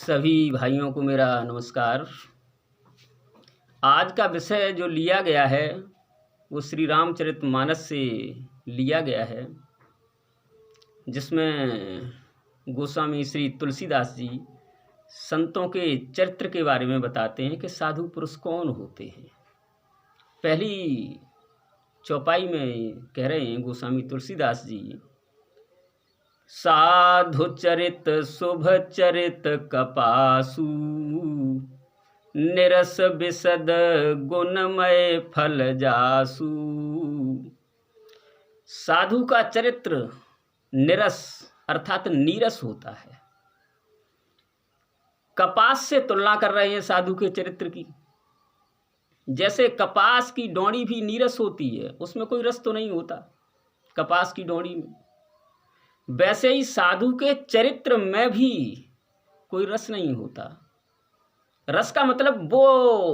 सभी भाइयों को मेरा नमस्कार। आज का विषय जो लिया गया है वो श्री रामचरितमानस से लिया गया है, जिसमें गोस्वामी श्री तुलसीदास जी संतों के चरित्र के बारे में बताते हैं कि साधु पुरुष कौन होते हैं। पहली चौपाई में कह रहे हैं गोस्वामी तुलसीदास जी, साधु चरित शुभ चरित कपासु, निरस विशद गुणमय फल जासु। साधु का चरित्र निरस अर्थात नीरस होता है। कपास से तुलना कर रहे हैं साधु के चरित्र की। जैसे कपास की डोरी भी नीरस होती है, उसमें कोई रस तो नहीं होता कपास की डोरी में, वैसे ही साधु के चरित्र में भी कोई रस नहीं होता। रस का मतलब वो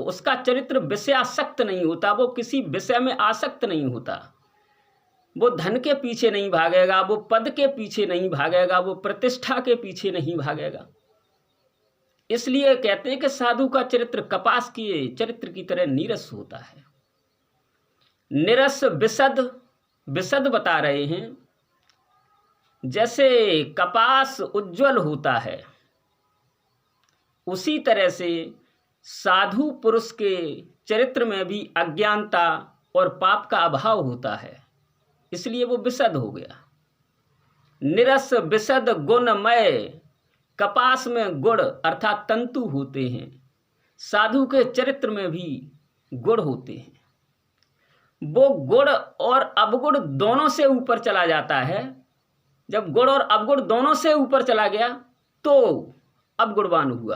उसका चरित्र विषयासक्त नहीं होता, वो किसी विषय में आसक्त नहीं होता, वो धन के पीछे नहीं भागेगा, वो पद के पीछे नहीं भागेगा, वो प्रतिष्ठा के पीछे नहीं भागेगा। इसलिए कहते हैं कि साधु का चरित्र कपास के चरित्र की तरह नीरस होता है। निरस विशद, विशद बता रहे हैं, जैसे कपास उज्जवल होता है उसी तरह से साधु पुरुष के चरित्र में भी अज्ञानता और पाप का अभाव होता है, इसलिए वो विशद हो गया। निरस विशद गुणमय, कपास में गुण अर्थात तंतु होते हैं, साधु के चरित्र में भी गुण होते हैं। वो गुण और अवगुण दोनों से ऊपर चला जाता है। जब गुण और अवगुण दोनों से ऊपर चला गया तो अब गुणवान हुआ।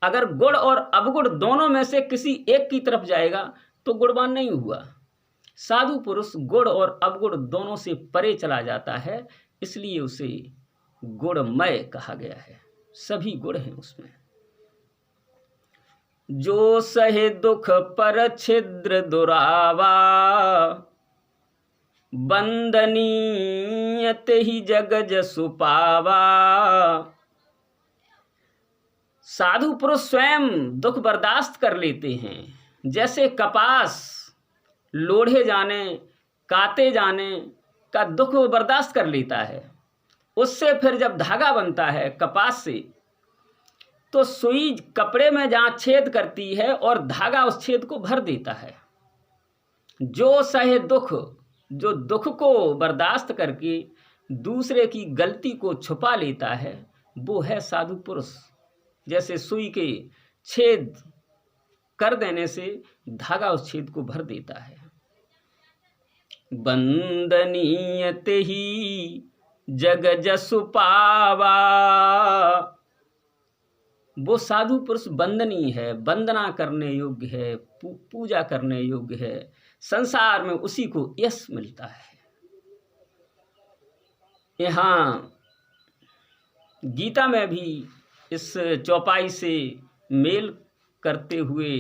अगर गुण और अवगुण दोनों में से किसी एक की तरफ जाएगा तो गुणवान नहीं हुआ। साधु पुरुष गुण और अवगुण दोनों से परे चला जाता है, इसलिए उसे गुणमय कहा गया है। सभी गुण हैं उसमें। जो सहे दुख पर छिद्र दुरावा, बंदनीयत ही जग जसु पावा। साधु पुरुष स्वयं दुख बर्दाश्त कर लेते हैं। जैसे कपास लोढ़े जाने काते जाने का दुख वो बर्दाश्त कर लेता है, उससे फिर जब धागा बनता है कपास से, तो सुई कपड़े में जहाँ छेद करती है और धागा उस छेद को भर देता है। जो सहे दुख, जो दुख को बर्दाश्त करके दूसरे की गलती को छुपा लेता है, वो है साधु पुरुष। जैसे सुई के छेद कर देने से धागा उस छेद को भर देता है। बंदनीयत ही जग जसु पावा, वो साधु पुरुष वंदनीय है, वंदना करने योग्य है, पूजा करने योग्य है। संसार में उसी को यश मिलता है। यहाँ गीता में भी इस चौपाई से मेल करते हुए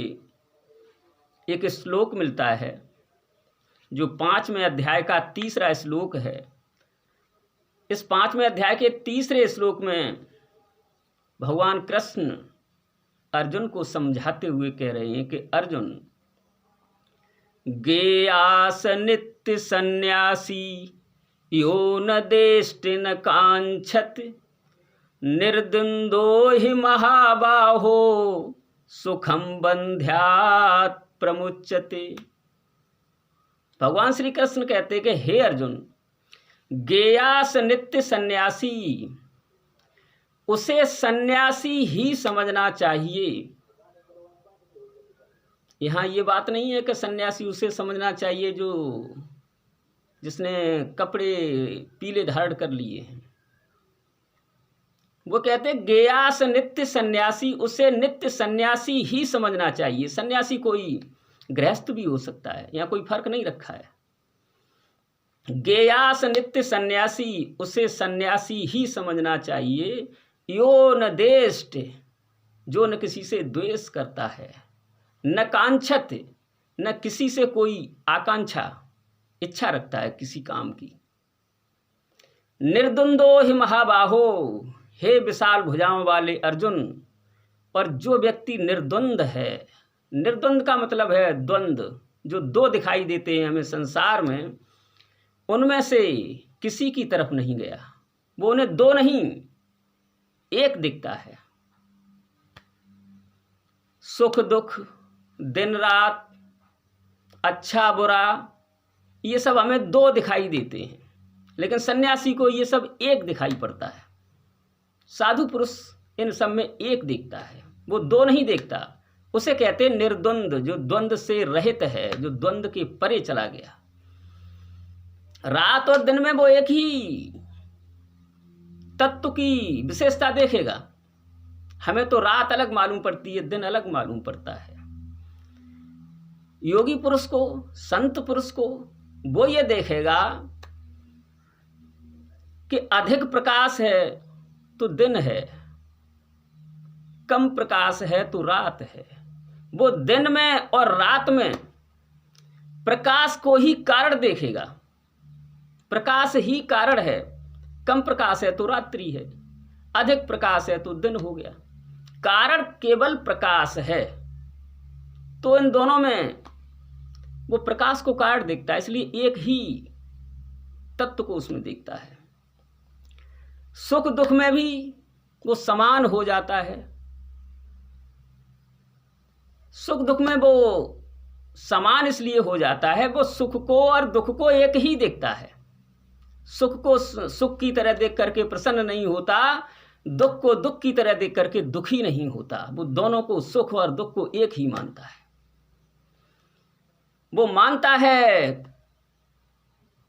एक श्लोक मिलता है, जो 5वें अध्याय का 3रा श्लोक है। इस 5वें अध्याय के 3रे श्लोक में भगवान कृष्ण अर्जुन को समझाते हुए कह रहे हैं कि अर्जुन, गेयास नित्य सन्यासी यो न देष्टि न कांक्षत, निर्द्वंदो हि महाबाहो सुखम बंध्यात् प्रमुच्यते। भगवान श्री कृष्ण कहते कि हे अर्जुन, गेयास नित्य सन्यासी, उसे सन्यासी ही समझना चाहिए। यहाँ ये बात नहीं है कि सन्यासी उसे समझना चाहिए जिसने कपड़े पीले धारण कर लिए हैं। वो कहते हैं गेयास नित्य सन्यासी, उसे नित्य सन्यासी ही समझना चाहिए। सन्यासी कोई गृहस्थ भी हो सकता है, यहाँ कोई फर्क नहीं रखा है। गेयास नित्य सन्यासी, उसे सन्यासी ही समझना चाहिए। यो न देष्ट, जो न किसी से द्वेष करता है, न कांक्षत, न किसी से कोई आकांक्षा इच्छा रखता है किसी काम की। निर्द्वंदो हि महाबाहो, हे विशाल भुजाओं वाले अर्जुन, और जो व्यक्ति निर्द्वंद है, निर्द्वंद का मतलब है द्वंद्व, जो दो दिखाई देते हैं हमें संसार में, उनमें से किसी की तरफ नहीं गया, वो उन्हें दो नहीं एक दिखता है। सुख दुख, दिन रात, अच्छा बुरा, ये सब हमें दो दिखाई देते हैं, लेकिन सन्यासी को ये सब एक दिखाई पड़ता है। साधु पुरुष इन सब में एक दिखता है, वो दो नहीं देखता। उसे कहते हैं निर्द्वंद, जो द्वंद्व से रहित है, जो द्वंद्व के परे चला गया। रात और दिन में वो एक ही तत्व की विशेषता देखेगा। हमें तो रात अलग मालूम पड़ती है, दिन अलग मालूम पड़ता है। योगी पुरुष को, संत पुरुष को वो ये देखेगा कि अधिक प्रकाश है तो दिन है, कम प्रकाश है तो रात है। वो दिन में और रात में प्रकाश को ही कारण देखेगा। प्रकाश ही कारण है, कम प्रकाश है तो रात्रि है, अधिक प्रकाश है तो दिन हो गया। कारण केवल प्रकाश है, तो इन दोनों में वो प्रकाश को कारण देखता है, इसलिए एक ही तत्व को उसमें देखता है। सुख दुख में भी वो समान हो जाता है। सुख दुख में वो समान इसलिए हो जाता है, वो सुख को और दुख को एक ही देखता है। सुख को सुख की तरह देख करके प्रसन्न नहीं होता, दुख को दुख की तरह देख करके दुखी नहीं होता। वो दोनों को, सुख और दुख को, एक ही मानता है। वो मानता है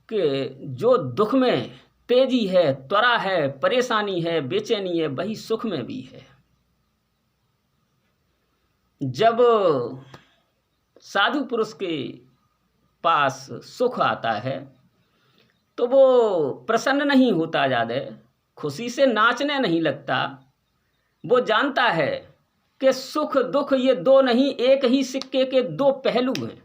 कि जो दुख में तेजी है, त्वरा है, परेशानी है, बेचैनी है, वही सुख में भी है। जब साधु पुरुष के पास सुख आता है तो वो प्रसन्न नहीं होता, ज़्यादा खुशी से नाचने नहीं लगता। वो जानता है कि सुख दुख ये दो नहीं, एक ही सिक्के के दो पहलू हैं।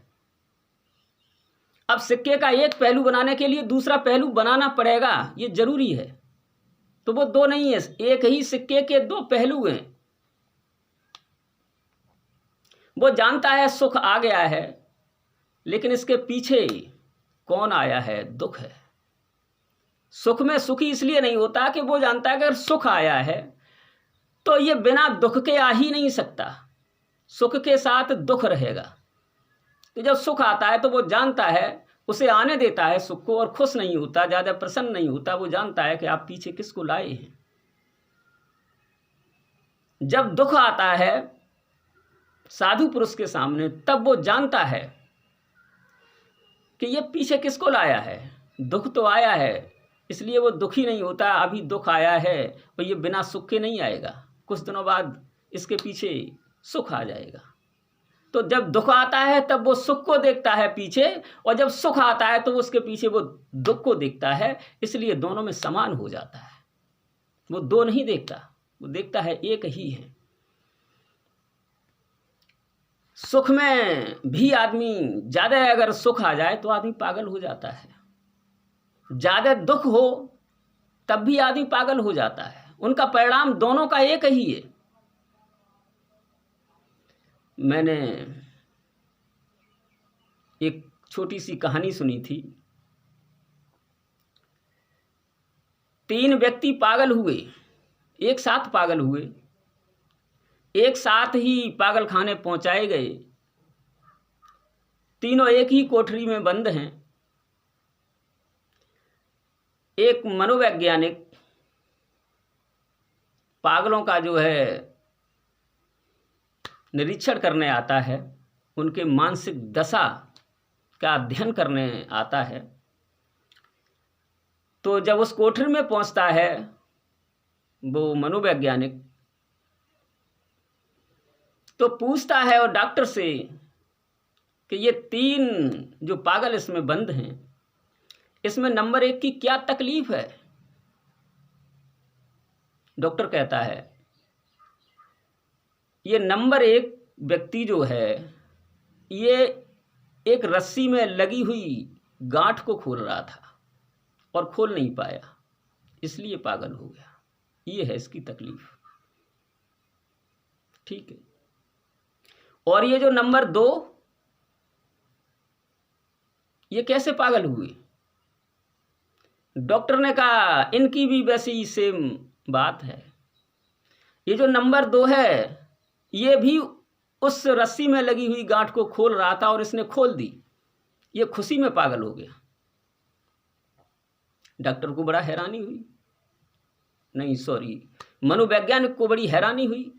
अब सिक्के का एक पहलू बनाने के लिए दूसरा पहलू बनाना पड़ेगा, ये जरूरी है। तो वो दो नहीं है, एक ही सिक्के के दो पहलू हैं। वो जानता है सुख आ गया है, लेकिन इसके पीछे कौन आया है? दुख है। सुख में सुखी इसलिए नहीं होता कि वो जानता है कि अगर सुख आया है तो ये बिना दुख के आ ही नहीं सकता, सुख के साथ दुख रहेगा। तो जब सुख आता है तो वो जानता है, उसे आने देता है सुख को, और खुश नहीं होता, ज़्यादा प्रसन्न नहीं होता। वो जानता है कि आप पीछे किसको लाए हैं। जब दुख आता है साधु पुरुष के सामने, तब वो जानता है कि ये पीछे किसको लाया है। दुख तो आया है, इसलिए वो दुखी नहीं होता। अभी दुख आया है और ये बिना सुख के नहीं आएगा, कुछ दिनों बाद इसके पीछे सुख आ जाएगा। तो जब दुख आता है तब वो सुख को देखता है पीछे, और जब सुख आता है तो उसके पीछे वो दुख को देखता है। इसलिए दोनों में समान हो जाता है। वो दो नहीं देखता, वो देखता है एक ही है। सुख में भी आदमी, ज़्यादा अगर सुख आ जाए तो आदमी पागल हो जाता है, ज़्यादा दुख हो तब भी आदमी पागल हो जाता है। उनका परिणाम दोनों का एक ही है। मैंने एक छोटी सी कहानी सुनी थी। 3 व्यक्ति पागल हुए, एक साथ पागल हुए, एक साथ ही पागल खाने पहुंचाए गए। तीनों एक ही कोठरी में बंद हैं। एक मनोवैज्ञानिक पागलों का जो है निरीक्षण करने आता है, उनके मानसिक दशा का अध्ययन करने आता है। तो जब उस कोठरी में पहुंचता है वो मनोवैज्ञानिक, तो पूछता है और डॉक्टर से कि ये 3 जो पागल इसमें बंद हैं, इसमें नंबर 1 की क्या तकलीफ है? डॉक्टर कहता है ये नंबर 1 व्यक्ति जो है, ये एक रस्सी में लगी हुई गांठ को खोल रहा था और खोल नहीं पाया, इसलिए पागल हो गया। ये है इसकी तकलीफ। ठीक है। और ये जो नंबर 2, ये कैसे पागल हुए? डॉक्टर ने कहा इनकी भी वैसी सेम बात है। ये जो नंबर 2 है, ये भी उस रस्सी में लगी हुई गांठ को खोल रहा था और इसने खोल दी। ये खुशी में पागल हो गया। डॉक्टर को बड़ा हैरानी हुई, नहीं सॉरी, मनोवैज्ञानिक को बड़ी हैरानी हुई।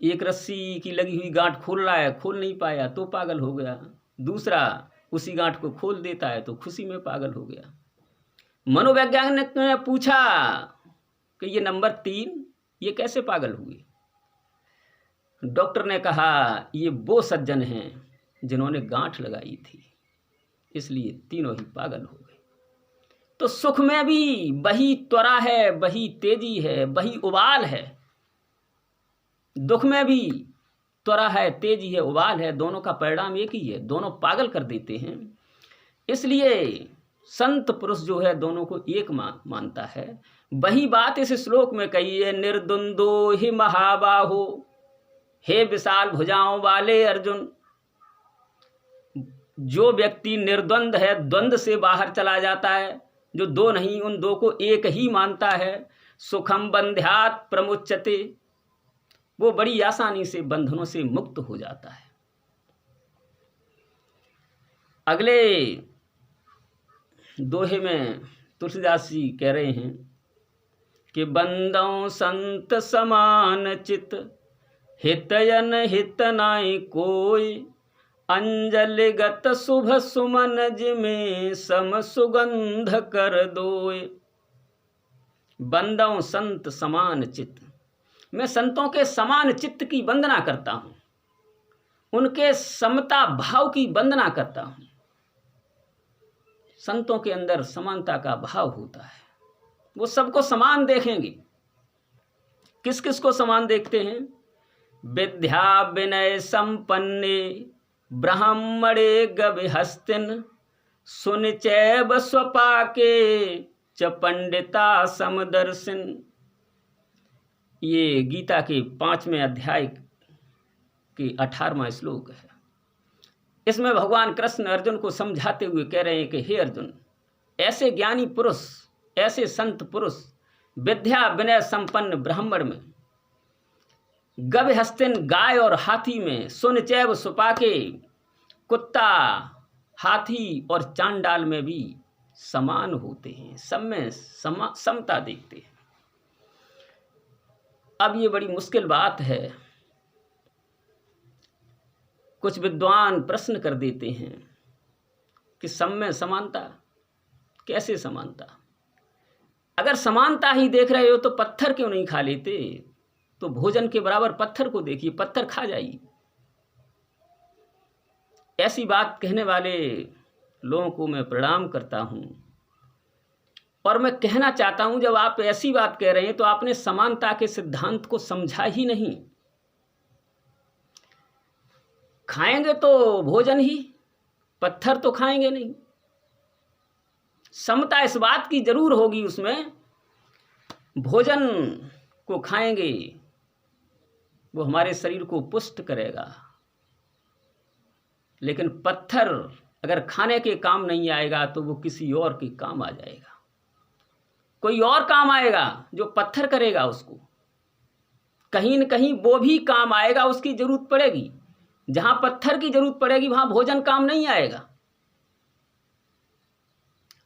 एक रस्सी की लगी हुई गांठ खोल रहा है, खोल नहीं पाया तो पागल हो गया। दूसरा उसी गांठ को खोल देता है तो खुशी में पागल हो गया। मनोवैज्ञानिक ने पूछा कि ये नंबर 3 ये कैसे पागल हुए? डॉक्टर ने कहा ये वो सज्जन हैं जिन्होंने गांठ लगाई थी, इसलिए तीनों ही पागल हो गए। तो सुख में भी वही त्वरा है, वही तेजी है, वही उबाल है। दुख में भी त्वरा है, तेजी है, उबाल है, दोनों का परिणाम एक ही है, दोनों पागल कर देते हैं। इसलिए संत पुरुष जो है दोनों को एक मानता है। वही बात इस श्लोक में कही है, निर्द्वंदो ही महाबाहो, हे विशाल भुजाओं वाले अर्जुन। जो व्यक्ति निर्द्वंद है, द्वंद से बाहर चला जाता है, जो दो नहीं उन दो को एक ही मानता है, सुखम बंध्यात प्रमुच्यते, वो बड़ी आसानी से बंधनों से मुक्त हो जाता है। अगले दोहे में तुलसीदास जी कह रहे हैं कि बंदों संत समान चित, हितयन हित नाई कोई, अंजलिगत शुभ सुमन जिमें सम सुगंध कर दोय। बंदों संत समान चित्त, मैं संतों के समान चित्त की वंदना करता हूँ, उनके समता भाव की वंदना करता हूँ। संतों के अंदर समानता का भाव होता है, वो सबको समान देखेंगे। किस किस को समान देखते हैं? विद्या विनय संपन्ने, ब्राह्मणे गविहस्तिन, सुनिचैव स्वपाके च पंडिता समदर्शिन। ये गीता के 5वें अध्याय के 18वां श्लोक है। इसमें भगवान कृष्ण अर्जुन को समझाते हुए कह रहे हैं कि हे अर्जुन, ऐसे ज्ञानी पुरुष, ऐसे संत पुरुष विद्या विनय संपन्न ब्राह्मण में, गविहस्तिन गाय और हाथी में, सुनचैव सुपाके कुत्ता हाथी और चांडाल में भी समान होते हैं, सब में समता देखते हैं। अब ये बड़ी मुश्किल बात है। कुछ विद्वान प्रश्न कर देते हैं कि सब में समानता, कैसे समानता? अगर समानता ही देख रहे हो तो पत्थर क्यों नहीं खा लेते? तो भोजन के बराबर पत्थर को देखिए, पत्थर खा जाइए। ऐसी बात कहने वाले लोगों को मैं प्रणाम करता हूं और मैं कहना चाहता हूं, जब आप ऐसी बात कह रहे हैं तो आपने समानता के सिद्धांत को समझा ही नहीं। खाएंगे तो भोजन ही, पत्थर तो खाएंगे नहीं। समता इस बात की जरूर होगी उसमें, भोजन को खाएंगे वो हमारे शरीर को पुष्ट करेगा, लेकिन पत्थर अगर खाने के काम नहीं आएगा तो वो किसी और के काम आ जाएगा। कोई और काम आएगा जो पत्थर करेगा, उसको कहीं न कहीं वो भी काम आएगा, उसकी जरूरत पड़ेगी। जहां पत्थर की जरूरत पड़ेगी वहां भोजन काम नहीं आएगा।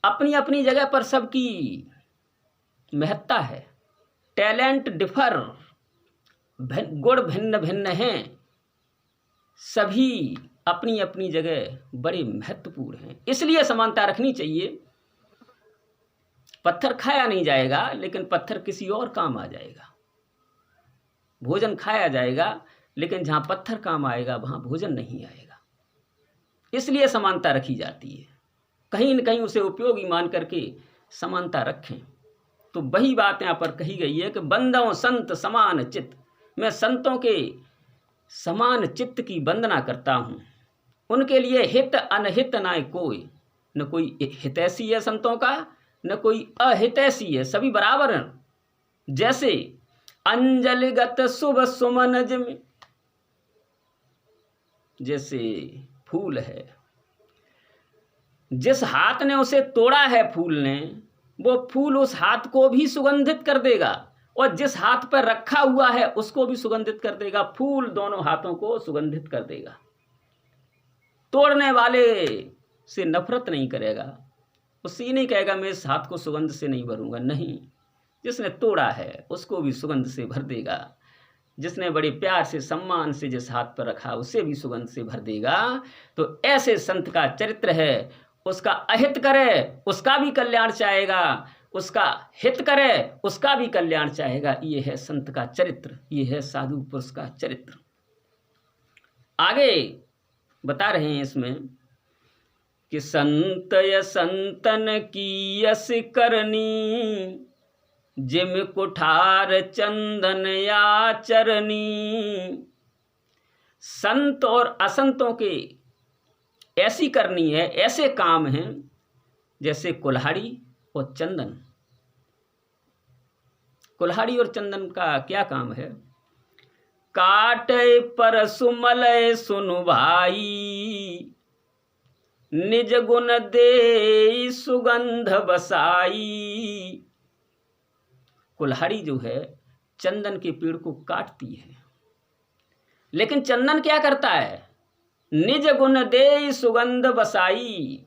अपनी अपनी जगह पर सबकी महत्ता है, टैलेंट डिफर, गुण भिन्न भिन्न हैं, सभी अपनी अपनी जगह बड़े महत्वपूर्ण हैं। इसलिए समानता रखनी चाहिए। पत्थर खाया नहीं जाएगा लेकिन पत्थर किसी और काम आ जाएगा। भोजन खाया जाएगा लेकिन जहां पत्थर काम आएगा वहां भोजन नहीं आएगा। इसलिए समानता रखी जाती है, कहीं न कहीं उसे उपयोगी मान करके समानता रखें। तो वही बात यहाँ पर कही गई है कि बंदों संत समान चित्त, मैं संतों के समान चित्त की वंदना करता हूँ। उनके लिए हित अनहित ना कोई, न कोई हितैषी है संतों का, न कोई अहितैषी है, सभी बराबर हैं। जैसे अंजलिगत शुभ सुमन जिमि। जैसे फूल है, जिस हाथ ने उसे तोड़ा है फूल ने, वो फूल उस हाथ को भी सुगंधित कर देगा, और जिस हाथ पर रखा हुआ है उसको भी सुगंधित कर देगा। फूल दोनों हाथों को सुगंधित कर देगा। तोड़ने वाले से नफरत नहीं करेगा, उससे ये नहीं कहेगा मैं इस हाथ को सुगंध से नहीं भरूंगा, नहीं, जिसने तोड़ा है उसको भी सुगंध से भर देगा। जिसने बड़े प्यार से सम्मान से जिस हाथ पर रखा उसे भी सुगंध से भर देगा। तो ऐसे संत का चरित्र है, उसका अहित करे उसका भी कल्याण चाहेगा, उसका हित करे उसका भी कल्याण चाहेगा। ये है संत का चरित्र, ये है साधु पुरुष का चरित्र। आगे बता रहे हैं इसमें कि संतय संतन की यस करनी, जिम कुठार चंदन या चरनी। संत और असंतों के ऐसी करनी है, ऐसे काम हैं जैसे कुल्हाड़ी और चंदन। कुल्हाड़ी और चंदन का क्या काम है? काटे पर सुमलय सुनु भाई, निज गुण दे सुगंध बसाई। कुल्हाड़ी जो है चंदन के पेड़ को काटती है, लेकिन चंदन क्या करता है? निज गुण दे सुगंध बसाई।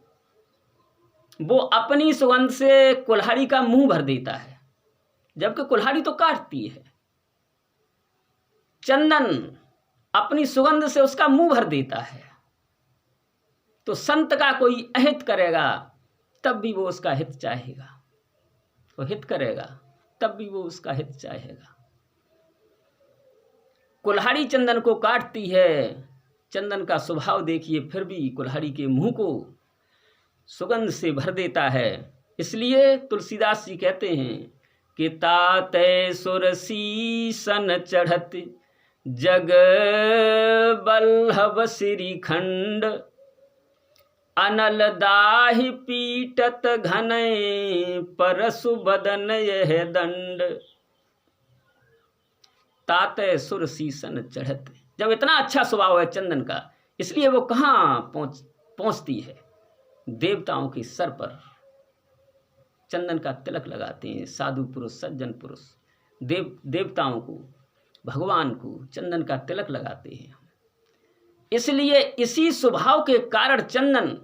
वो अपनी सुगंध से कुल्हाड़ी का मुंह भर देता है, जबकि कुल्हाड़ी तो काटती है। चंदन अपनी सुगंध से उसका मुंह भर देता है। तो संत का कोई अहित करेगा तब भी वो उसका हित चाहेगा, वो हित करेगा तब भी वो उसका हित चाहेगा। कुल्हाड़ी चंदन को काटती है, चंदन का स्वभाव देखिए, फिर भी कुल्हाड़ी के मुंह को सुगंध से भर देता है। इसलिए तुलसीदास जी कहते हैं कि ताते सुरसी सन चढ़त, जग बल्लभ श्रीखंड, अनल दाहि पीटत घने, परसु बदन यह दंड। ताते सुरसी सन चढ़त, जब इतना अच्छा स्वभाव है चंदन का, इसलिए वो कहाँ पहुंचती है? देवताओं के सर पर चंदन का तिलक लगाते हैं साधु पुरुष, सज्जन पुरुष। देवताओं को, भगवान को चंदन का तिलक लगाते हैं। इसलिए इसी स्वभाव के कारण चंदन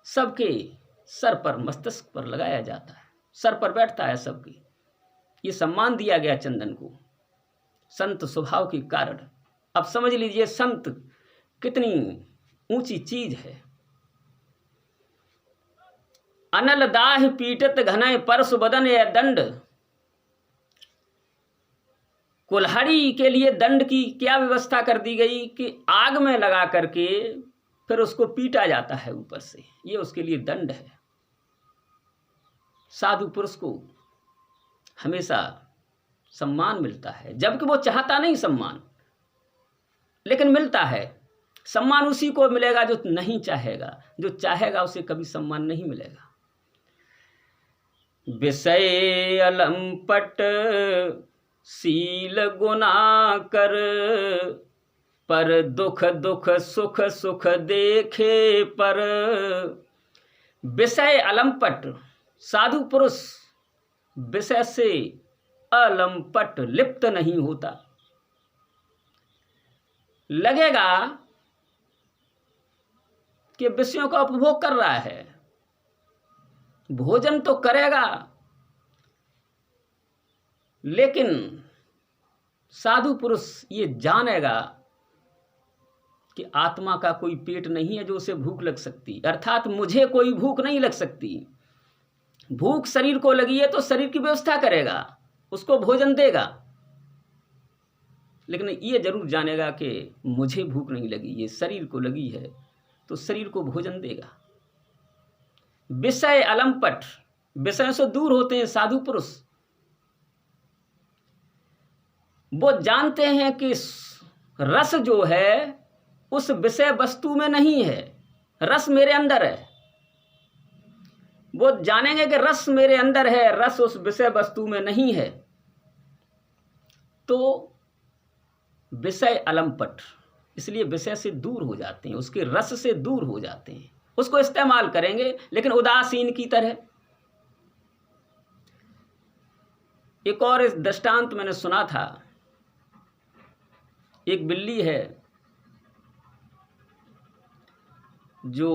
सबके सर पर, मस्तिष्क पर लगाया जाता है, सर पर बैठता है सबके। ये सम्मान दिया गया चंदन को संत स्वभाव के कारण। अब समझ लीजिए संत कितनी ऊंची चीज है। अनल दाह पीटत घनय, परसु बदन या दंड। कुल्हाड़ी के लिए दंड की क्या व्यवस्था कर दी गई कि आग में लगा करके फिर उसको पीटा जाता है ऊपर से, ये उसके लिए दंड है। साधु पुरुष को हमेशा सम्मान मिलता है, जबकि वो चाहता नहीं सम्मान, लेकिन मिलता है। सम्मान उसी को मिलेगा जो नहीं चाहेगा, जो चाहेगा उसे कभी सम्मान नहीं मिलेगा। विषय अलंपट शील गुना कर, पर दुख दुख सुख सुख देखे पर। विषय अलंपट, साधु पुरुष विषय से अलंपट, लिप्त नहीं होता। लगेगा कि विषयों का उपभोग कर रहा है, भोजन तो करेगा, लेकिन साधु पुरुष ये जानेगा कि आत्मा का कोई पेट नहीं है जो उसे भूख लग सकती, अर्थात मुझे कोई भूख नहीं लग सकती। भूख शरीर को लगी है तो शरीर की व्यवस्था करेगा, उसको भोजन देगा, लेकिन ये जरूर जानेगा कि मुझे भूख नहीं लगी, ये शरीर को लगी है, तो शरीर को भोजन देगा। विषय अलंपट, विषयों से दूर होते हैं साधु पुरुष। वो जानते हैं कि रस जो है उस विषय वस्तु में नहीं है, रस मेरे अंदर है। वो जानेंगे कि रस मेरे अंदर है, रस उस विषय वस्तु में नहीं है। तो विषय अलंपट, इसलिए विषय से दूर हो जाते हैं, उसके रस से दूर हो जाते हैं, उसको इस्तेमाल करेंगे लेकिन उदासीन की तरह। एक और इस दृष्टांत मैंने सुना था। एक बिल्ली है जो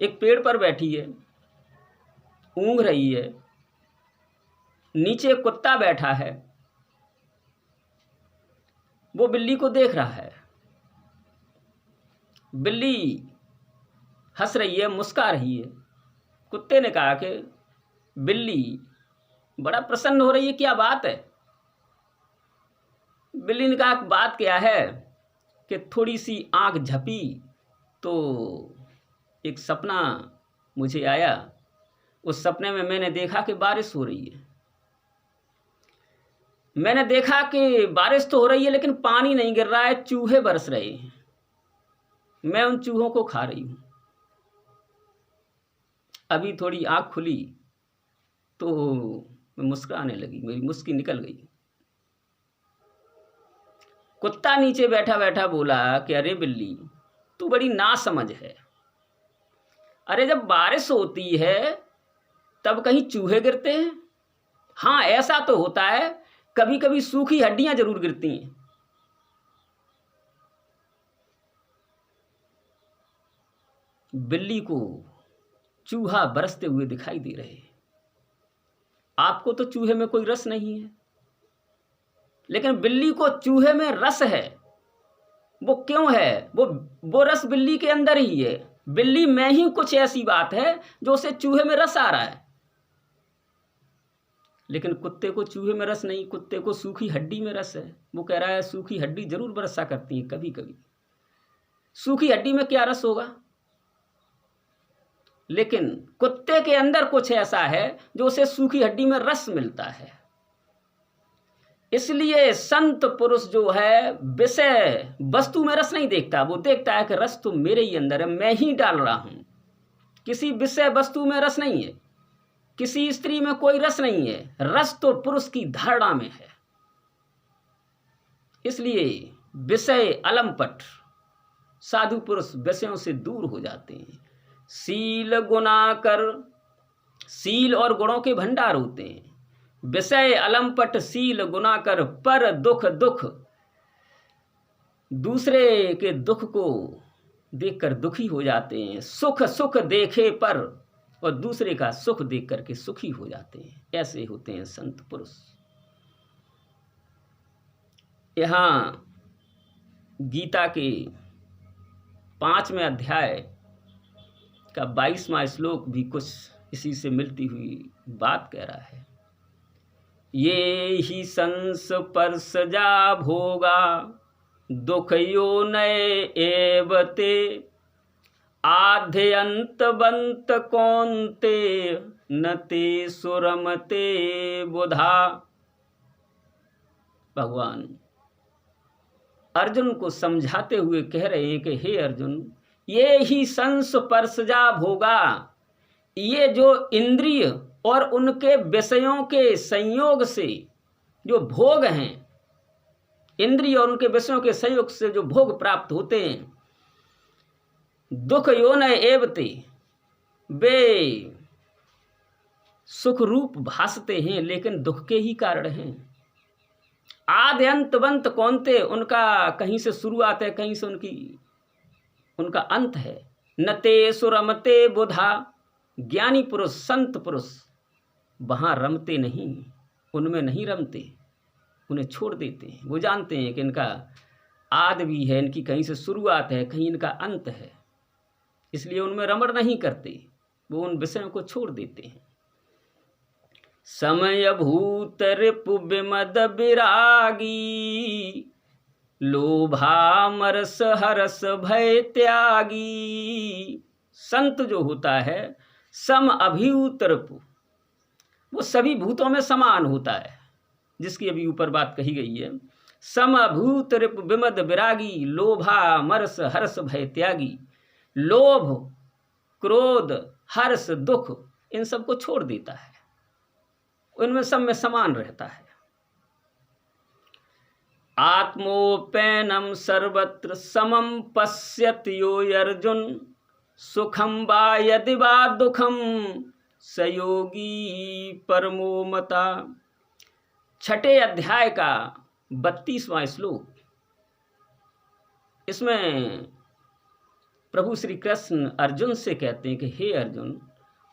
एक पेड़ पर बैठी है, ऊँघ रही है, नीचे एक कुत्ता बैठा है, वो बिल्ली को देख रहा है। बिल्ली हंस रही है, मुस्कुरा रही है। कुत्ते ने कहा कि बिल्ली बड़ा प्रसन्न हो रही है, क्या बात है? बिल्ली ने कहा बात क्या है कि थोड़ी सी आंख झपी तो एक सपना मुझे आया। उस सपने में मैंने देखा कि बारिश हो रही है। मैंने देखा कि बारिश तो हो रही है लेकिन पानी नहीं गिर रहा है, चूहे बरस रहे हैं। मैं उन चूहों को खा रही हूं। अभी थोड़ी आंख खुली तो मैं मुस्कुराने लगी, मेरी मुस्की निकल गई। कुत्ता नीचे बैठा बैठा बोला कि अरे बिल्ली, तू बड़ी नासमझ है। अरे जब बारिश होती है तब कहीं चूहे गिरते हैं? हाँ, ऐसा तो होता है, कभी कभी सूखी हड्डियां जरूर गिरती हैं। बिल्ली को चूहा बरसते हुए दिखाई दे रहे। आपको तो चूहे में कोई रस नहीं है, लेकिन बिल्ली को चूहे में रस है। वो क्यों है? वो रस बिल्ली के अंदर ही है। बिल्ली में ही कुछ ऐसी बात है जो उसे चूहे में रस आ रहा है, लेकिन कुत्ते को चूहे में रस नहीं, कुत्ते को सूखी हड्डी में रस है। वो कह रहा है सूखी हड्डी जरूर बरसा करती है कभी कभी। सूखी हड्डी में क्या रस होगा? लेकिन कुत्ते के अंदर कुछ ऐसा है जो उसे सूखी हड्डी में रस मिलता है। इसलिए संत पुरुष जो है विषय वस्तु में रस नहीं देखता, वो देखता है कि रस तो मेरे ही अंदर है, मैं ही डाल रहा हूं। किसी विषय वस्तु में रस नहीं है, किसी स्त्री में कोई रस नहीं है, रस तो पुरुष की धारणा में है। इसलिए विषय अलंपट, साधु पुरुष विषयों से दूर हो जाते हैं। शील गुना कर, शील और गुणों के भंडार होते हैं। विषय अलंपट शील गुना कर, पर दुख दुख, दूसरे के दुख को देखकर दुखी हो जाते हैं। सुख सुख देखे पर, और दूसरे का सुख देख करके सुखी हो जाते हैं। ऐसे होते हैं संत पुरुष। यहां गीता के 5वें अध्याय का 22वां श्लोक भी कुछ इसी से मिलती हुई बात कह रहा है। ये ही संस्पर्शजा भोगा, दुख यो नये एवते, आद्यंतवंत कौन्ते, नते सुरमते बुधा। भगवान अर्जुन को समझाते हुए कह रहे हैं कि हे अर्जुन, ये ही संस्पर्शजा भोगा, ये जो इंद्रिय और उनके विषयों के संयोग से जो भोग हैं, इंद्रिय और उनके विषयों के संयोग से जो भोग प्राप्त होते हैं, दुख योन एवते, वे सुख रूप भासते हैं लेकिन दुख के ही कारण हैं। आद्य अंतवंत कौनते, उनका कहीं से शुरुआत है, कहीं से उनका अंत है। नते सुरमते बुधा, ज्ञानी पुरुष संत पुरुष वहां रमते नहीं, उनमें नहीं रमते, उन्हें छोड़ देते हैं। वो जानते हैं कि इनका आदि भी है, इनकी कहीं से शुरुआत है, कहीं इनका अंत है, इसलिए उनमें रमण नहीं करते, वो उन विषयों को छोड़ देते हैं। समय भूत रिपु विमद विरागी, लोभामरस हरस भय त्यागी। संत जो होता है सम अभिभूत रिपु, वो सभी भूतों में समान होता है, जिसकी अभी ऊपर बात कही गई है। सम अभूत रिपु विमद विरागी, लोभामरस हर्ष भय त्यागी। लोभ, क्रोध, हर्ष, दुख, इन सबको छोड़ देता है, उनमें सब में समान रहता है। आत्मोपैनम सर्वत्र समम पश्यत यो अर्जुन सुखम वा यदि वा दुखम सयोगी परमो मता। छठे अध्याय का 32वां श्लोक। इसमें प्रभु श्री कृष्ण अर्जुन से कहते हैं कि हे अर्जुन,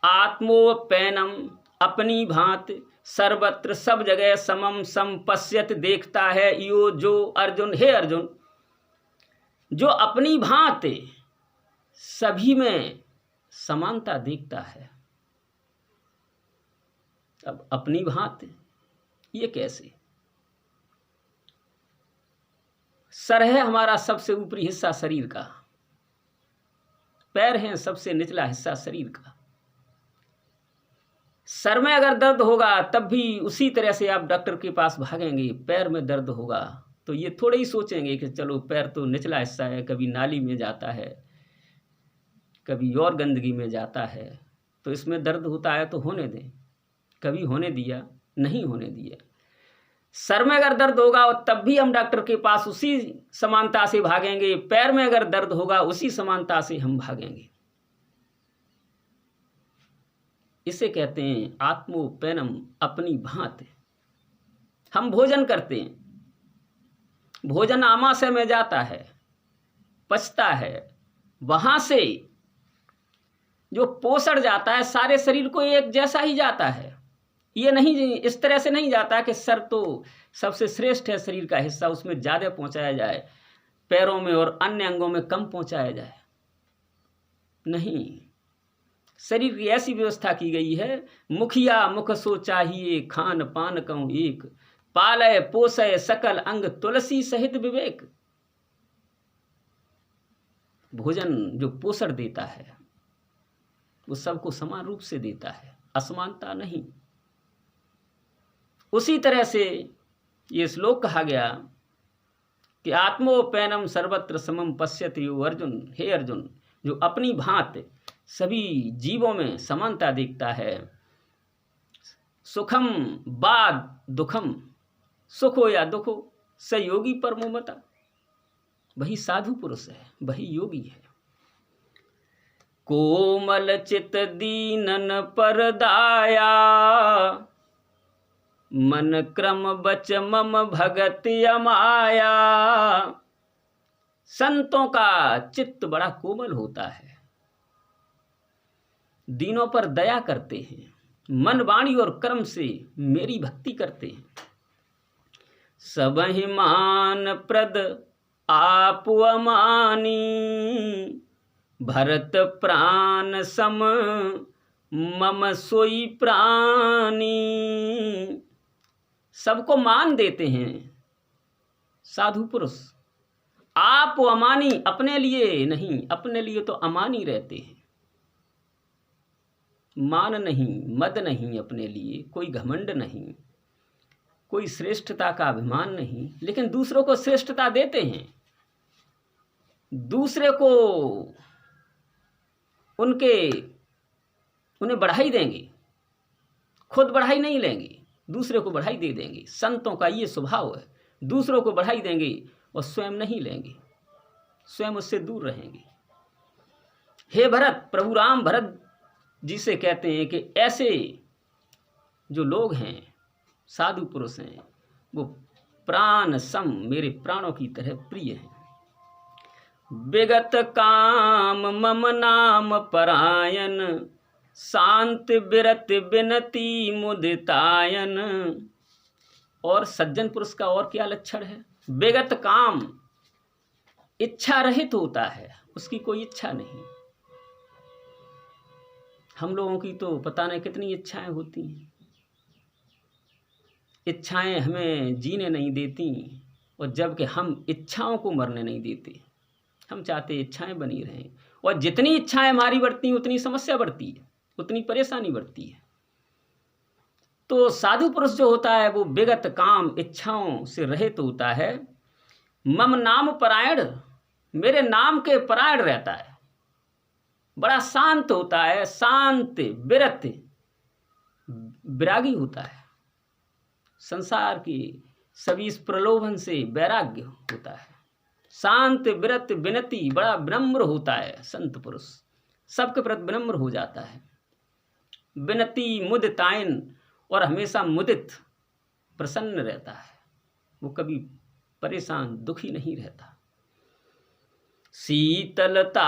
आत्मोपैनम अपनी भांति, सर्वत्र सब जगह, समम सम पश्यत देखता है, यो जो अर्जुन, हे अर्जुन, जो अपनी भांति सभी में समानता देखता है। अब अपनी भांति ये कैसे? सर है हमारा सबसे ऊपरी हिस्सा शरीर का, पैर हैं सबसे निचला हिस्सा शरीर का। सर में अगर दर्द होगा तब भी उसी तरह से आप डॉक्टर के पास भागेंगे। पैर में दर्द होगा तो ये थोड़े ही सोचेंगे कि चलो पैर तो निचला हिस्सा है, कभी नाली में जाता है, कभी और गंदगी में जाता है, तो इसमें दर्द होता है तो होने दें। कभी होने दिया? नहीं होने दिया। सर में अगर दर्द होगा तब भी हम डॉक्टर के पास उसी समानता से भागेंगे। पैर में अगर दर्द होगा उसी समानता से हम भागेंगे। इसे कहते हैं आत्मोपैनम, अपनी भांति। हम भोजन करते हैं, भोजन आमाशय में जाता है, पचता है, वहां से जो पोषण जाता है सारे शरीर को एक जैसा ही जाता है। ये नहीं इस तरह से नहीं जाता कि सर तो सबसे श्रेष्ठ है शरीर का हिस्सा, उसमें ज़्यादा पहुंचाया जाए, पैरों में और अन्य अंगों में कम पहुंचाया जाए। नहीं, शरीर की ऐसी व्यवस्था की गई है, मुखिया मुख सो चाहिए, खान पान कहूँ एक, पालय पोषय सकल अंग तुलसी सहित विवेक। भोजन जो पोषण देता है वो सबको समान रूप से देता है, असमानता नहीं। उसी तरह से ये श्लोक कहा गया कि आत्मोपैनम सर्वत्र समम पश्यति यो अर्जुन, हे अर्जुन, जो अपनी भांति सभी जीवों में समानता देखता है। सुखम बाद दुखम, सुख हो या दुख हो, स योगी परमो मता। वही साधु पुरुष है, वही योगी है। कोमल चित दीनन पर दाया, मन क्रम बच मम भगत अमाया। संतों का चित्त बड़ा कोमल होता है, दीनों पर दया करते हैं, मन वाणी और कर्म से मेरी भक्ति करते हैं। सबहि मान प्रद आप अमानी, भरत प्राण सम मम सोई प्राणी। सबको मान देते हैं साधु पुरुष। आप अमानी, अपने लिए नहीं, अपने लिए तो अमानी रहते हैं। मान नहीं, मद नहीं, अपने लिए कोई घमंड नहीं, कोई श्रेष्ठता का अभिमान नहीं, लेकिन दूसरों को श्रेष्ठता देते हैं। दूसरे को उन्हें बढ़ाई देंगे, खुद बढ़ाई नहीं लेंगे, दूसरे को बढ़ाई दे देंगे। संतों का ये स्वभाव है, दूसरों को बढ़ाई देंगे और स्वयं नहीं लेंगे, स्वयं उससे दूर रहेंगे। हे भरत, प्रभु राम भरत जी से कहते हैं कि ऐसे जो लोग हैं, साधु पुरुष हैं, वो प्राण सम, मेरे प्राणों की तरह प्रिय हैं। विगत काम मम नाम परायन, शांत बिरत बिनती मुदितायन। और सज्जन पुरुष का और क्या लक्षण है? विगत काम, इच्छा रहित होता है, उसकी कोई इच्छा नहीं। हम लोगों की तो पता नहीं कितनी इच्छाएं होती हैं, इच्छाएं हमें जीने नहीं देती, और जबकि हम इच्छाओं को मरने नहीं देते। हम चाहते इच्छाएं बनी रहें, और जितनी इच्छाएं हमारी बढ़ती हैं उतनी समस्या बढ़ती है, उतनी परेशानी बढ़ती है। तो साधु पुरुष जो होता है वो विगत काम, इच्छाओं से रहित होता है। मम नाम परायण, मेरे नाम के परायण रहता है, बड़ा शांत होता है, शांत विरत विरागी होता है। संसार की सभी इस प्रलोभन से वैराग्य होता है। शांत विरत विनती, बड़ा विनम्र होता है संत पुरुष, सबके प्रति विनम्र हो जाता है। विनती मुदितायन, और हमेशा मुदित प्रसन्न रहता है, वो कभी परेशान दुखी नहीं रहता। शीतलता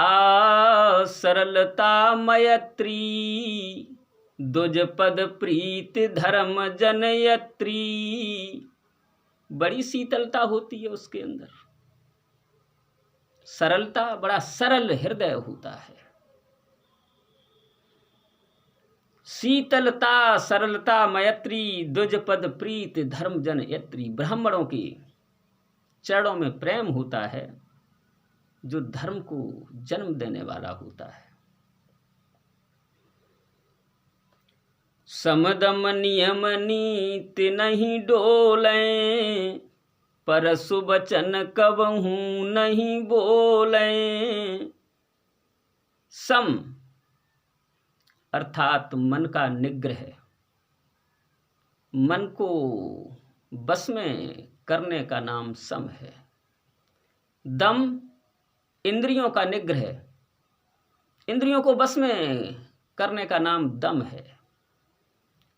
सरलता मैत्री, दुज पद प्रीति धर्म जनयत्री। बड़ी शीतलता होती है उसके अंदर, सरलता, बड़ा सरल हृदय होता है। शीतलता सरलता मैत्री, दुज पद प्रीति धर्म जनयत्री। ब्राह्मणों के चरणों में प्रेम होता है जो धर्म को जन्म देने वाला होता है। समदम नियम नीति नहीं डोलें, पर सुबचन कबहूँ नहीं बोलें। सम अर्थात मन का निग्रह, मन को बस में करने का नाम सम है। दम इंद्रियों का निग्रह, इंद्रियों को बस में करने का नाम दम है।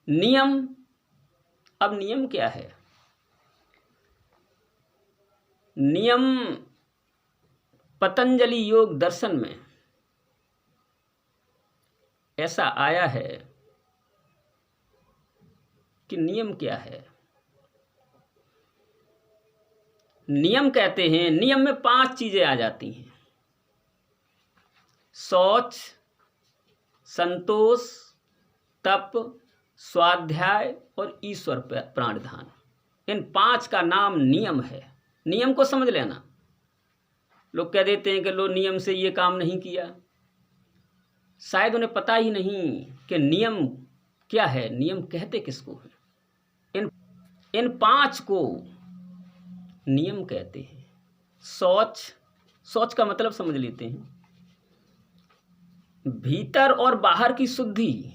नियम, अब नियम क्या है? नियम पतंजलि योग दर्शन में ऐसा आया है कि नियम क्या है। नियम कहते हैं, नियम में 5 चीजें आ जाती हैं: शौच, संतोष, तप, स्वाध्याय और ईश्वर प्राणधान। इन 5 का नाम नियम है। नियम को समझ लेना। लोग कह देते हैं कि लो नियम से ये काम नहीं किया, शायद उन्हें पता ही नहीं कि नियम क्या है, नियम कहते किसको है। इन 5 को नियम कहते हैं। शौच, शौच का मतलब समझ लेते हैं, भीतर और बाहर की शुद्धि।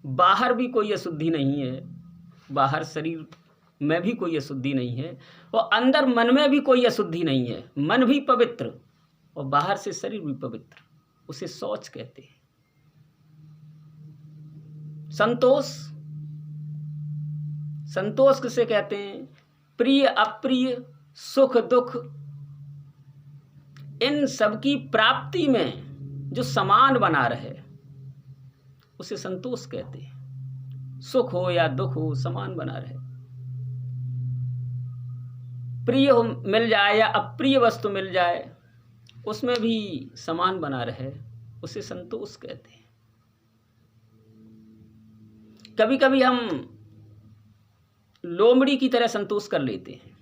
बाहर भी कोई अशुद्धि नहीं है, बाहर शरीर में भी कोई अशुद्धि नहीं है, और अंदर मन में भी कोई अशुद्धि नहीं है। मन भी पवित्र और बाहर से शरीर भी पवित्र, उसे शौच कहते हैं। संतोष, संतोष किसे कहते हैं? प्रिय अप्रिय, सुख दुख, इन सब की प्राप्ति में जो समान बना रहे उसे संतोष कहते हैं। सुख हो या दुख हो, समान बना रहे। प्रिय मिल जाए या अप्रिय वस्तु मिल जाए, उसमें भी समान बना रहे, उसे संतोष कहते हैं। कभी कभी हम लोमड़ी की तरह संतोष कर लेते हैं।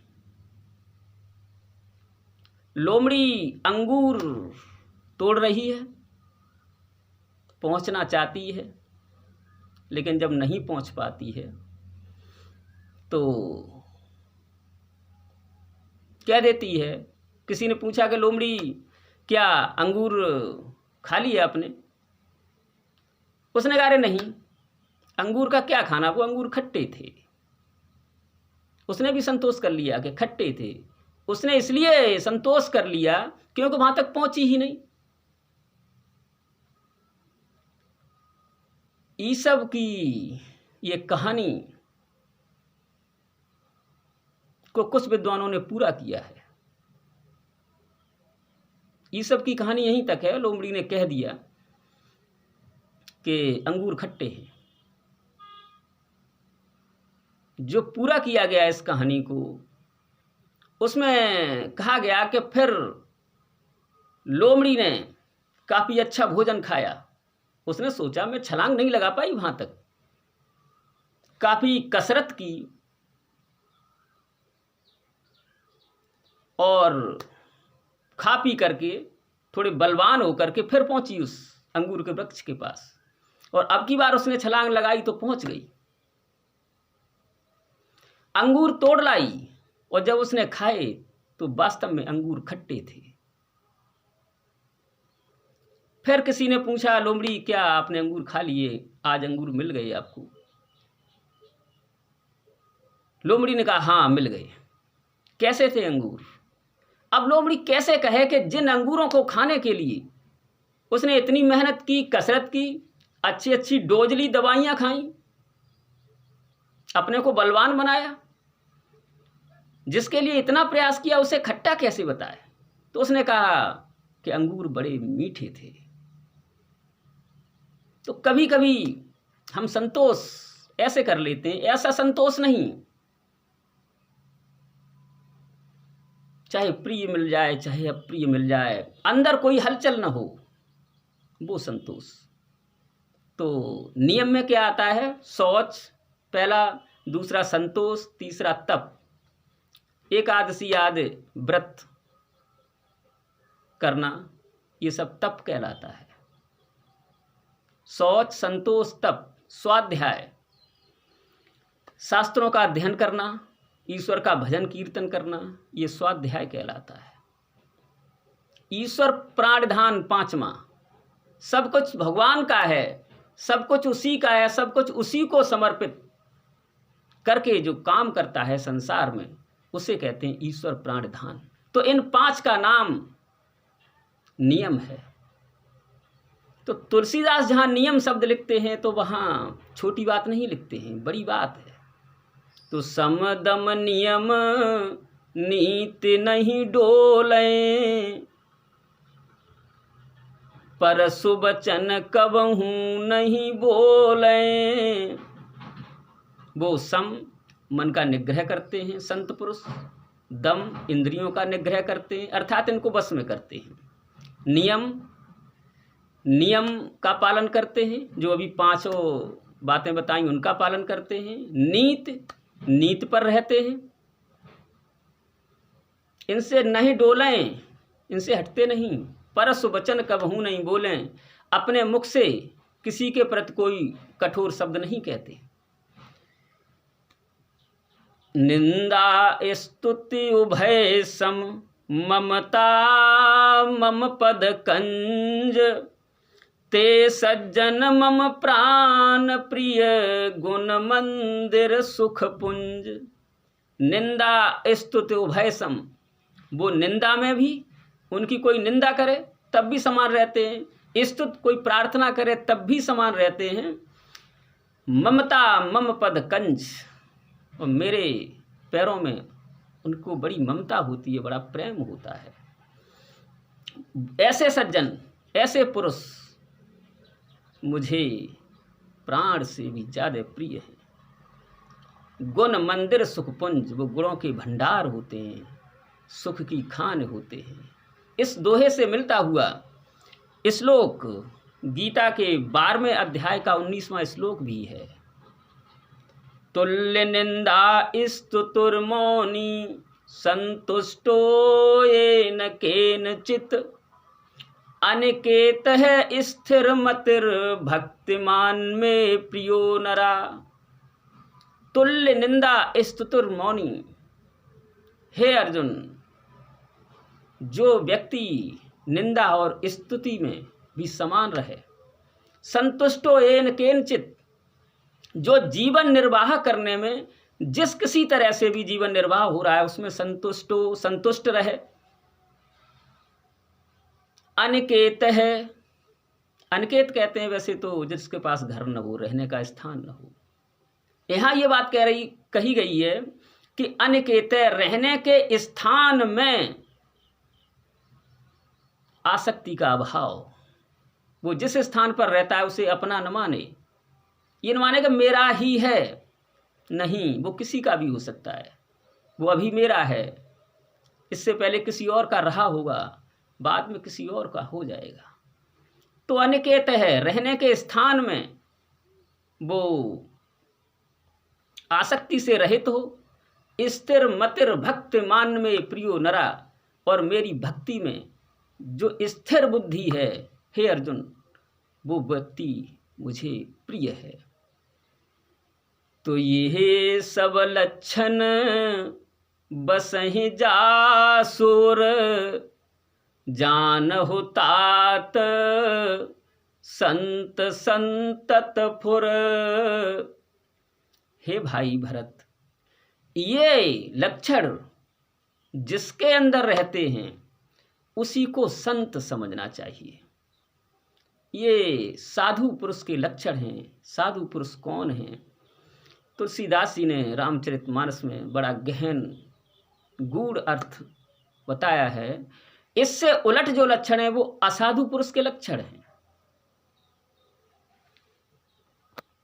लोमड़ी अंगूर तोड़ रही है, पहुंचना चाहती है, लेकिन जब नहीं पहुंच पाती है तो क्या देती है? किसी ने पूछा कि लोमड़ी क्या अंगूर खा लिया आपने? उसने कहा अरे नहीं, अंगूर का क्या खाना, वो अंगूर खट्टे थे। उसने भी संतोष कर लिया कि खट्टे थे। उसने इसलिए संतोष कर लिया क्योंकि वहां तक पहुंची ही नहीं। ईसब की ये कहानी को कुछ विद्वानों ने पूरा किया है। ईसब की कहानी यहीं तक है। लोमड़ी ने कह दिया कि अंगूर खट्टे हैं। जो पूरा किया गया इस कहानी को, उसमें कहा गया कि फिर लोमड़ी ने काफी अच्छा भोजन खाया। उसने सोचा मैं छलांग नहीं लगा पाई वहां तक, काफी कसरत की और खा पी करके थोड़े बलवान होकर के फिर पहुंची उस अंगूर के वृक्ष के पास, और अब की बार उसने छलांग लगाई तो पहुंच गई। अंगूर तोड़ लाई, और जब उसने खाए तो वास्तव में अंगूर खट्टे थे। फिर किसी ने पूछा लोमड़ी क्या आपने अंगूर खा लिए? आज अंगूर मिल गए आपको? लोमड़ी ने कहा हाँ मिल गए। कैसे थे अंगूर? अब लोमड़ी कैसे कहे कि जिन अंगूरों को खाने के लिए उसने इतनी मेहनत की, कसरत की, अच्छी अच्छी डोज ली, दवाइयाँ खाई, अपने को बलवान बनाया, जिसके लिए इतना प्रयास किया, उसे खट्टा कैसे बताए? तो उसने कहा कि अंगूर बड़े मीठे थे। तो कभी कभी हम संतोष ऐसे कर लेते हैं, ऐसा संतोष नहीं, चाहे प्रिय मिल जाए चाहे अप्रिय मिल जाए, अंदर कोई हलचल न हो, वो संतोष। तो नियम में क्या आता है? शौच पहला, दूसरा संतोष, तीसरा तप, एकादशी आदि व्रत करना, ये सब तप कहलाता है। शौच, संतोष, तप, स्वाध्याय, शास्त्रों का अध्ययन करना, ईश्वर का भजन कीर्तन करना, ये स्वाध्याय कहलाता है। ईश्वर प्राणधान पांचवा, सब कुछ भगवान का है, सब कुछ उसी का है, सब कुछ उसी को समर्पित करके जो काम करता है संसार में, उसे कहते हैं ईश्वर प्राणधान। तो इन पांच का नाम नियम है। तो तुलसीदास जहाँ नियम शब्द लिखते हैं तो वहाँ छोटी बात नहीं लिखते हैं, बड़ी बात है। तो समदम नियम नीति नहीं डोलें, पर सुबचन कबहू नहीं बोलें। वो सम मन का निग्रह करते हैं संत पुरुष, दम इंद्रियों का निग्रह करते हैं, अर्थात इनको बस में करते हैं। नियम का पालन करते हैं, जो अभी पांचों बातें बताई उनका पालन करते हैं। नीत पर रहते हैं, इनसे नहीं डोलें, इनसे हटते नहीं। परस वचन कबहू नहीं बोलें, अपने मुख से किसी के प्रति कोई कठोर शब्द नहीं कहते। निंदा स्तुति उभय सम, ममता मम पद कंज, ते सज्जन मम प्राण प्रिय, गुण मंदिर सुख पुंज। निंदा स्तुति उभय सम, वो निंदा में भी, उनकी कोई निंदा करे तब भी समान रहते हैं, स्तुति कोई प्रार्थना करे तब भी समान रहते हैं। ममता मम पद कंज, और मेरे पैरों में उनको बड़ी ममता होती है, बड़ा प्रेम होता है। ऐसे सज्जन, ऐसे पुरुष मुझे प्राण से भी ज़्यादा प्रिय है। गुण मंदिर सुखपुंज, वो गुणों के भंडार होते हैं, सुख की खान होते हैं। इस दोहे से मिलता हुआ श्लोक गीता के 12वें अध्याय का 19वां श्लोक भी है। तुल्य निंदा स्तुतुर्मौनी, संतुष्टो येन केनचित्, अनिकेत है स्थिर मतिर, भक्तिमान में प्रियो नरा। तुल्य निंदा स्तुतुर्मौनी, हे अर्जुन, जो व्यक्ति निंदा और स्तुति में भी समान रहे। संतुष्टो येन केनचित्, जो जीवन निर्वाह करने में जिस किसी तरह से भी जीवन निर्वाह हो रहा है उसमें संतुष्ट रहे। अनिकेत है, अनिकेत कहते हैं वैसे तो जिसके पास घर न हो, रहने का स्थान न हो। यहाँ ये बात कही गई है कि अनिकेत, रहने के स्थान में आसक्ति का अभाव। वो जिस स्थान पर रहता है उसे अपना न माने, ये न माने कि मेरा ही है, नहीं, वो किसी का भी हो सकता है। वो अभी मेरा है, इससे पहले किसी और का रहा होगा, बाद में किसी और का हो जाएगा। तो अनिकेत है, रहने के स्थान में वो आसक्ति से रहित हो। स्थिर मतिर भक्तिमान में प्रियो नरा, और मेरी भक्ति में जो स्थिर बुद्धि है, हे अर्जुन, वो व्यक्ति मुझे प्रिय है। तो ये सब लक्षण बसहि जासुर, जान हो तात संत संतत फुर। हे भाई भरत, ये लक्षण जिसके अंदर रहते हैं उसी को संत समझना चाहिए। ये साधु पुरुष के लक्षण हैं। साधु पुरुष कौन हैं? तुलसीदास जी ने रामचरितमानस में बड़ा गहन गूढ़ अर्थ बताया है। इससे उलट जो लक्षण है वो असाधु पुरुष के लक्षण हैं।